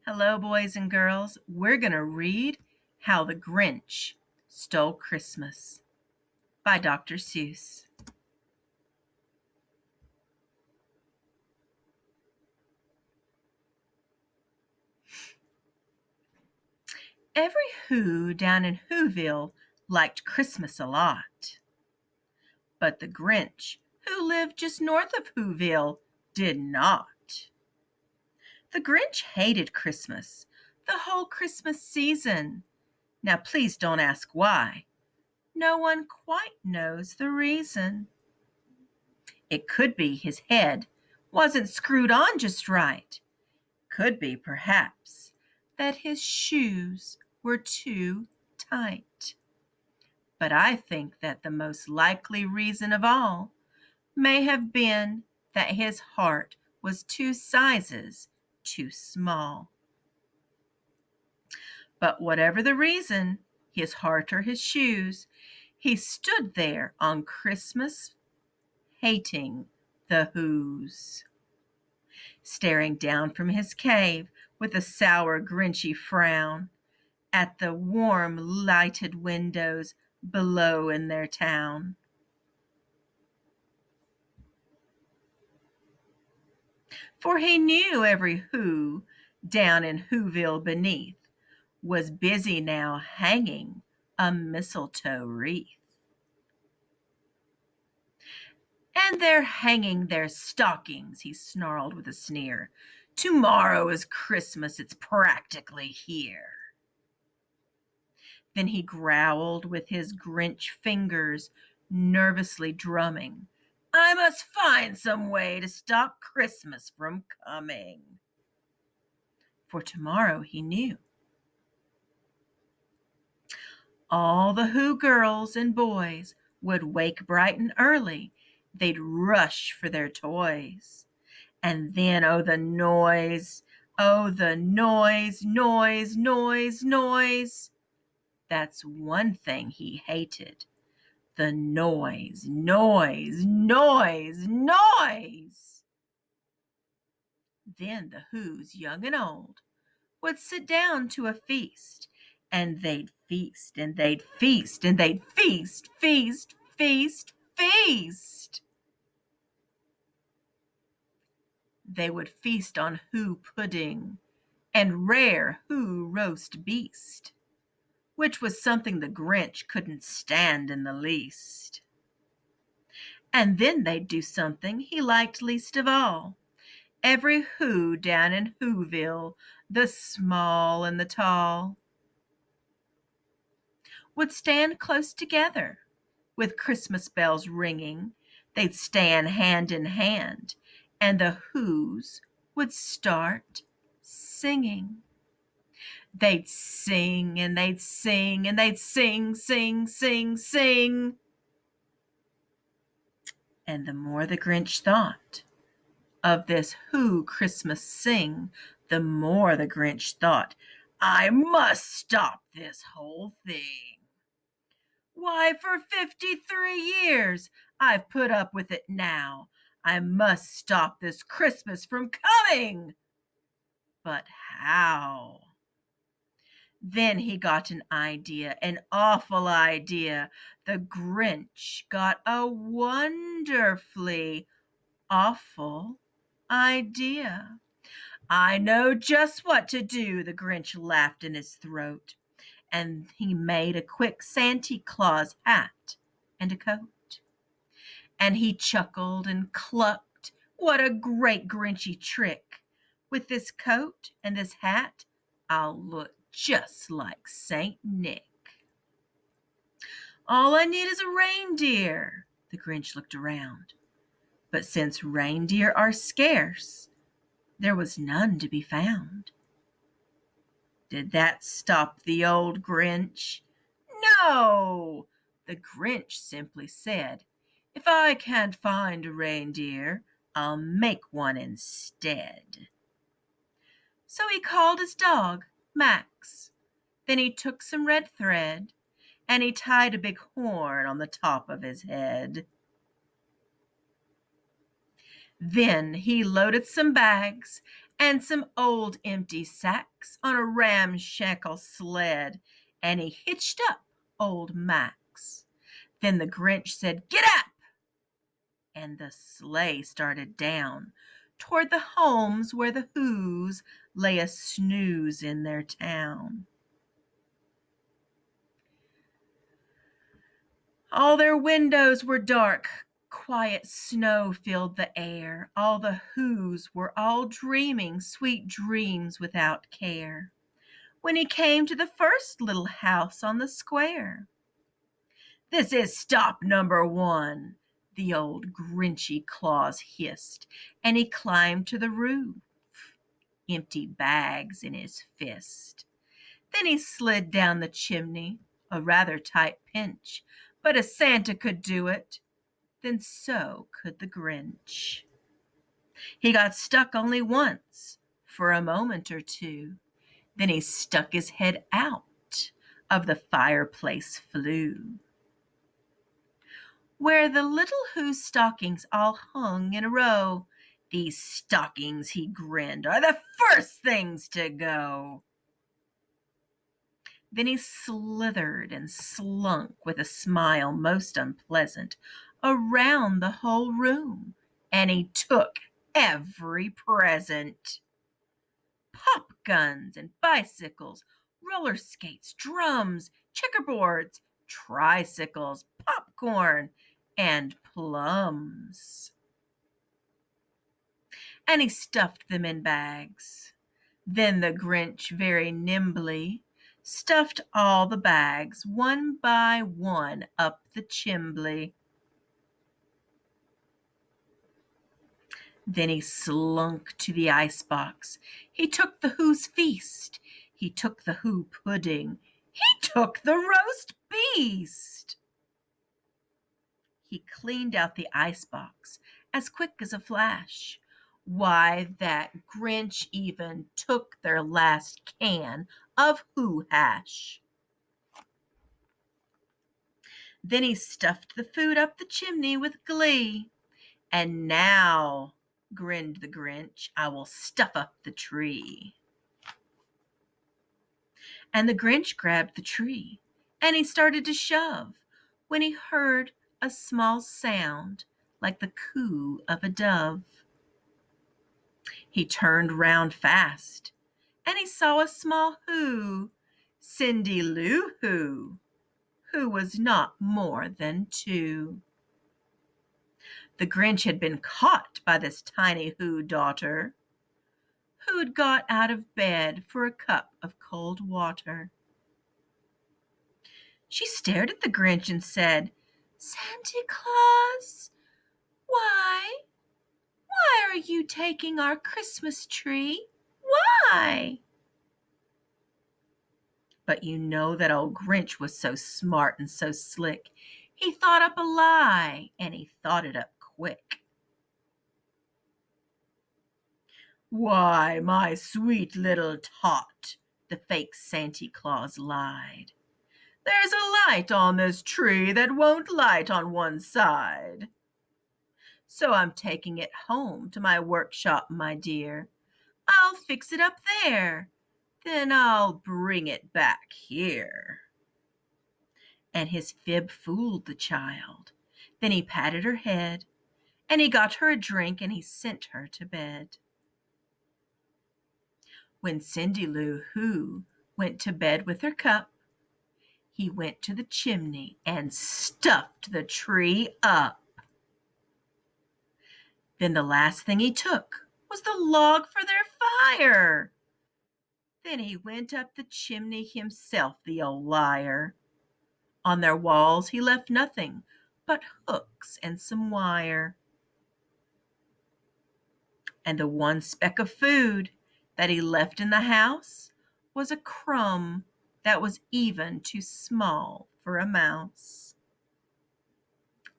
Hello, boys and girls. We're going to read How the Grinch Stole Christmas by Dr. Seuss. Every Who down in Whoville liked Christmas a lot. But the Grinch, who lived just north of Whoville, did not. The Grinch hated Christmas, the whole Christmas season. Now, please don't ask why. No one quite knows the reason. It could be his head wasn't screwed on just right. Could be, perhaps, that his shoes were too tight. But I think that the most likely reason of all may have been that his heart was 2 sizes too small. But whatever the reason, his heart or his shoes, he stood there on Christmas hating the Whos, staring down from his cave with a sour, grinchy frown at the warm, lighted windows below in their town. For he knew every Who down in Whoville beneath was busy now hanging a mistletoe wreath. And they're hanging their stockings, he snarled with a sneer. Tomorrow is Christmas, it's practically here. Then he growled with his Grinch fingers nervously drumming. I must find some way to stop Christmas from coming. For tomorrow, he knew, all the Who girls and boys would wake bright and early. They'd rush for their toys. And then, oh, the noise, noise, noise, noise. That's one thing he hated. The noise, noise, noise, noise. Then the Whos, young and old, would sit down to a feast, and they'd feast, and they'd feast, and they'd feast, feast, feast, feast. They would feast on Who pudding and rare Who roast beast, which was something the Grinch couldn't stand in the least. And then they'd do something he liked least of all. Every Who down in Whoville, the small and the tall, would stand close together with Christmas bells ringing. They'd stand hand in hand, and the Whos would start singing. They'd sing and they'd sing and they'd sing, sing, sing, sing. And the more the Grinch thought of this Who Christmas sing, the more the Grinch thought, I must stop this whole thing. Why, for 53 years I've put up with it now. I must stop this Christmas from coming. But how? Then he got an idea, an awful idea. The Grinch got a wonderfully awful idea. I know just what to do, the Grinch laughed in his throat. And he made a quick Santa Claus hat and a coat. And he chuckled and clucked. What a great Grinchy trick. With this coat and this hat, I'll look just like Saint Nick. All I need is a reindeer. The Grinch looked around. But since reindeer are scarce, there was none to be found. Did that stop the old Grinch? No! The Grinch simply said, if I can't find a reindeer, I'll make one instead. So he called his dog, Max. Then he took some red thread, and he tied a big horn on the top of his head. Then he loaded some bags and some old empty sacks on a ramshackle sled, and he hitched up old Max. Then the Grinch said, "Get up!" and the sleigh started down toward the homes where the Who's lay a snooze in their town. All their windows were dark, quiet snow filled the air. All the Who's were all dreaming sweet dreams without care. When he came to the first little house on the square, "This is stop number one," the old Grinchy Claus hissed, and he climbed to the roof, empty bags in his fist. Then he slid down the chimney, a rather tight pinch, but a Santa could do it, then so could the Grinch. He got stuck only once, for a moment or two, then he stuck his head out of the fireplace flue, where the little Who's stockings all hung in a row. "These stockings," he grinned, "are the first things to go." Then he slithered and slunk with a smile most unpleasant around the whole room, and he took every present. Pop guns and bicycles, roller skates, drums, checkerboards, tricycles, popcorn, and plums. And he stuffed them in bags. Then the Grinch very nimbly stuffed all the bags one by one up the chimbley. Then he slunk to the icebox. He took the Who's feast. He took the Who pudding. He took the roast beast. He cleaned out the icebox as quick as a flash. Why, that Grinch even took their last can of Who hash. Then he stuffed the food up the chimney with glee. "And now," grinned the Grinch, "I will stuff up the tree." And the Grinch grabbed the tree, and he started to shove, when he heard a small sound like the coo of a dove. He turned round fast, and he saw a small Who, Cindy Lou Who was not more than 2. The Grinch had been caught by this tiny Who daughter, who'd got out of bed for a cup of cold water. She stared at the Grinch and said, "Santa Claus, why are you taking our Christmas tree? Why?" But you know that old Grinch was so smart and so slick, he thought up a lie, and he thought it up quick. "Why, my sweet little tot," the fake Santa Claus lied, "there's a light on this tree that won't light on one side. So I'm taking it home to my workshop, my dear. I'll fix it up there, then I'll bring it back here." And his fib fooled the child. Then he patted her head, and he got her a drink, and he sent her to bed. When Cindy Lou Who went to bed with her cup, he went to the chimney and stuffed the tree up. Then the last thing he took was the log for their fire. Then he went up the chimney himself, the old liar. On their walls he left nothing but hooks and some wire. And the one speck of food that he left in the house was a crumb that was even too small for a mouse.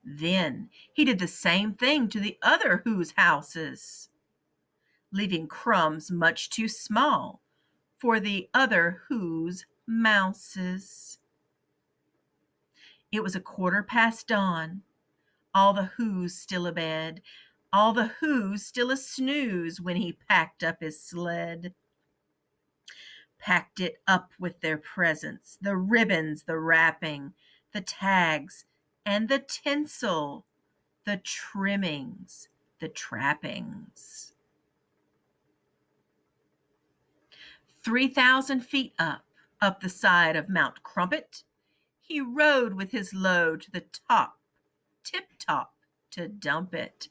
Then he did the same thing to the other Who's houses, leaving crumbs much too small for the other Who's mouses. It was 1/4 past dawn, all the Who's still abed, all the Who's still a snooze when he packed up his sled. Packed it up with their presents, the ribbons, the wrapping, the tags, and the tinsel, the trimmings, the trappings. 3,000 feet up the side of Mount Crumpet, he rode with his load to the top, tip-top, to dump it.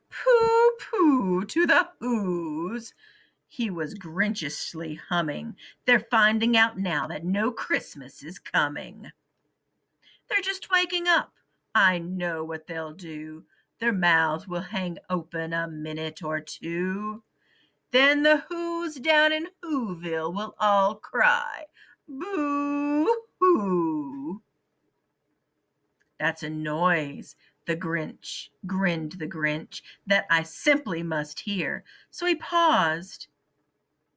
Pooh-pooh to the Who's, he was grinchishly humming. They're finding out now that no Christmas is coming. They're just waking up. I know what they'll do. Their mouths will hang open a minute or two. Then the Who's down in Whoville will all cry, boo-hoo. That's a noise, grinned the Grinch, that I simply must hear. So he paused,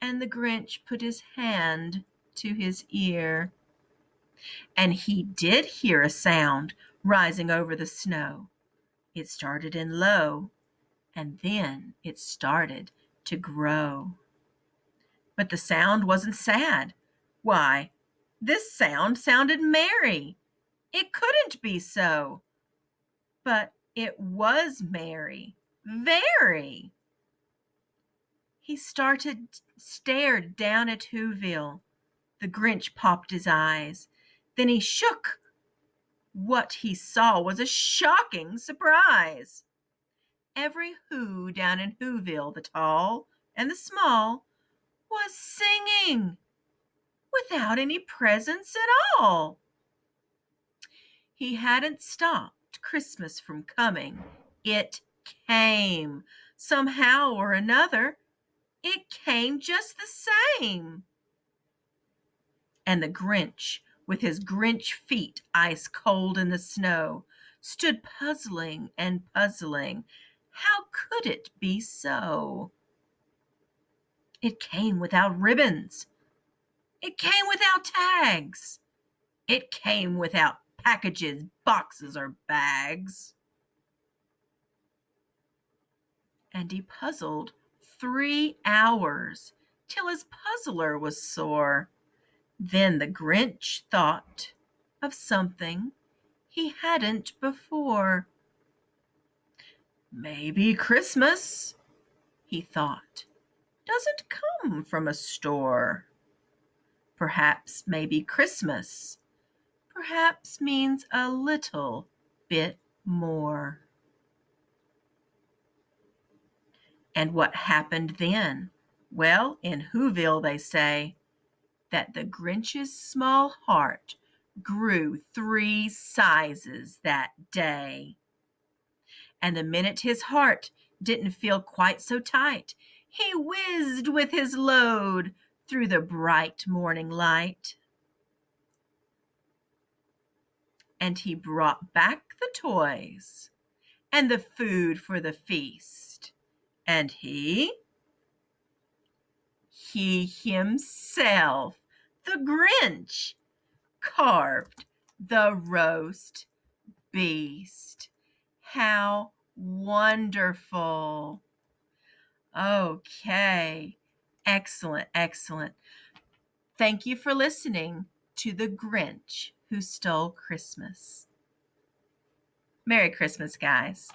and the Grinch put his hand to his ear. And he did hear a sound rising over the snow. It started in low, and then it started to grow. But the sound wasn't sad. Why, this sound sounded merry. It couldn't be so. But it was merry, very. He stared down at Whoville. The Grinch popped his eyes. Then he shook. What he saw was a shocking surprise. Every Who down in Whoville, the tall and the small, was singing without any presents at all. He hadn't stopped Christmas from coming. It came. Somehow or another, it came just the same. And the Grinch, with his Grinch feet ice cold in the snow, stood puzzling and puzzling. How could it be so? It came without ribbons. It came without tags. It came without packages, boxes, or bags. And he puzzled 3 hours till his puzzler was sore. Then the Grinch thought of something he hadn't before. Maybe Christmas, he thought, doesn't come from a store. Perhaps maybe Christmas perhaps means a little bit more. And what happened then? Well, in Whoville they say that the Grinch's small heart grew 3 sizes that day. And the minute his heart didn't feel quite so tight, he whizzed with his load through the bright morning light. And he brought back the toys and the food for the feast. And he himself, the Grinch, carved the roast beast. How wonderful. Okay. Excellent, excellent. Thank you for listening to The Grinch Who Stole Christmas. Merry Christmas, guys.